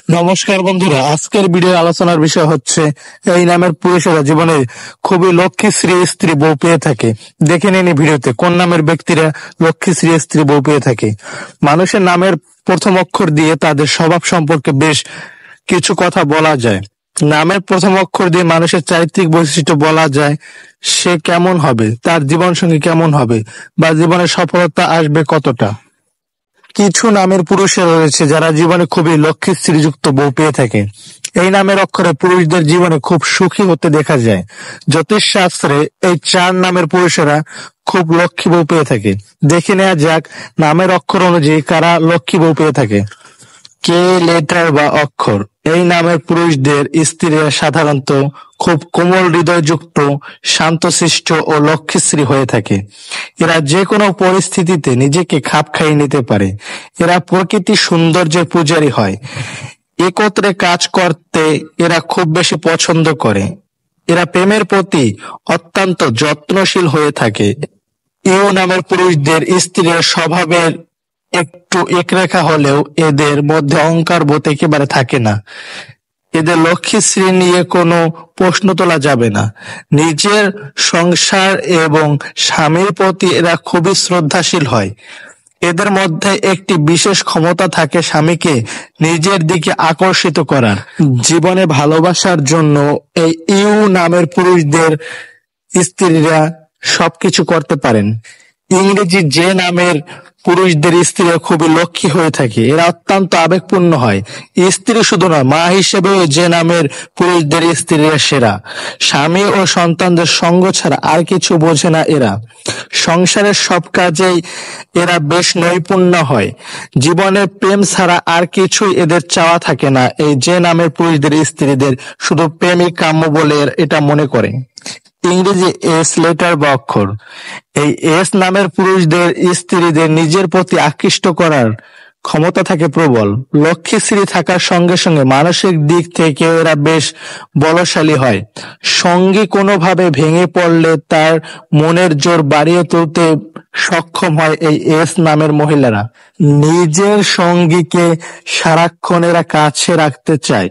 নমস্কার বন্ধুরা, আজকের ভিডিও আলোচনার বিষয় হচ্ছে এই নামের পুরুষেরা জীবনে খুবই লক্ষ্মীশ্রী স্ত্রী বউ পেয়ে থাকে। দেখে নিন এই ভিডিওতে কোন নামের ব্যক্তিরা লক্ষ্মীশ্রী স্ত্রী বউ পেয়ে থাকে। মানুষের নামের প্রথম অক্ষর দিয়ে তাদের স্বভাব সম্পর্কে বেশ কিছু কথা বলা যায়। নামের প্রথম অক্ষর দিয়ে মানুষের চারিত্রিক বৈশিষ্ট্য বলা যায়। সে কেমন হবে, তার জীবনসঙ্গী কেমন হবে, বা জীবনে সফলতা আসবে কতটা। কিছু নামের পুরুষেরা রয়েছে যারা জীবনে খুবই লক্ষ্মী শ্রীযুক্ত বউ পেয়ে থাকে। এই নামের অক্ষরে পুরুষদের জীবনে খুব সুখী হতে দেখা যায়। জ্যোতিষ শাস্ত্রে এই 4 নামের পুরুষেরা খুব লক্ষ্মী বউ পেয়ে থাকে। দেখে নেওয়া যাক নামের অক্ষর অনুযায়ী কারা লক্ষ্মী বউ পেয়ে থাকে। কে লেটার বা অক্ষর। এই নামের পুরুষদের স্ত্রীরা সাধারণত খুব কোমল হৃদয়যুক্ত, শান্তশিষ্ট ও লক্ষ্মীশ্রী হয়ে থাকে। এরা যে কোনো পরিস্থিতিতে নিজেকে খাপ খাইয়ে নিতে পারে। এরা প্রকৃতির সৌন্দর্যের পূজারী হয়। একত্রে কাজ করতে এরা খুব বেশি পছন্দ করে। এরা প্রেমের প্রতি অত্যন্ত যত্নশীল হয়ে থাকে। ইউ নামের পুরুষদের স্ত্রীর স্বভাবের একটু একরেখা হলেও এদের মধ্যে অহংকার বোধ একেবারে থাকে না। এদের লক্ষ্মীশ্রী নিয়ে কোনো প্রশ্ন তোলা যাবে না। নিজের সংসার এবং স্বামীর প্রতি এরা খুবই শ্রদ্ধাশীল হয়। এদের মধ্যে একটি বিশেষ ক্ষমতা থাকে স্বামীকে নিজের দিকে আকর্ষিত করার। জীবনে ভালোবাসার জন্য এই ইউ নামের পুরুষদের স্ত্রীরা সবকিছু করতে পারেন। ইংরেজি যে নামের পুরুষদের স্ত্রীরা খুবই লক্ষ্মী হয়ে থাকে। এরা অত্যন্ত আবেগপূর্ণ হয়। স্ত্রী শুধু নয়, মা হিসেবেও যে নামের পুরুষদের স্ত্রীরা সেরা। স্বামী ও সন্তানদের সঙ্গ ছাড়া আর কিছু বোঝে না এরা। সংসারের সব কাজেই এরা বেশ নৈপুণ্য হয়। জীবনে প্রেম ছাড়া আর কিছুই এদের চাওয়া থাকে না। এই যে নামের পুরুষদের স্ত্রীদের শুধু প্রেমই কাম্য বলে এটা মনে করে। ইংরেজি এস লেটার বা অক্ষর। এই এস নামের পুরুষদের স্ত্রীদের নিজের প্রতি আকৃষ্ট করার ক্ষমতা থাকে প্রবল। লক্ষ্মীশ্রী থাকার সঙ্গে সঙ্গে মানসিক দিক থেকে এরা বেশ বলশালী হয়। সঙ্গী কোনোভাবে ভেঙে পড়লে তার মনের জোর বাড়িয়ে তুলতে সক্ষম হয় এই এস নামের মহিলারা। নিজের সঙ্গীকে সারাক্ষণ এরা কাছে রাখতে চায়।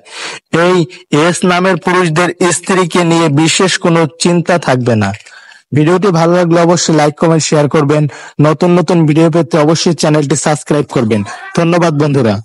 এই এস নামের পুরুষদের স্ত্রীকে নিয়ে বিশেষ কোনো চিন্তা থাকবে না। ভিডিওটি ভালো লাগলে অবশ্যই লাইক, কমেন্ট, শেয়ার করবেন। নতুন নতুন ভিডিও পেতে অবশ্যই চ্যানেলটি সাবস্ক্রাইব করবেন। ধন্যবাদ বন্ধুরা।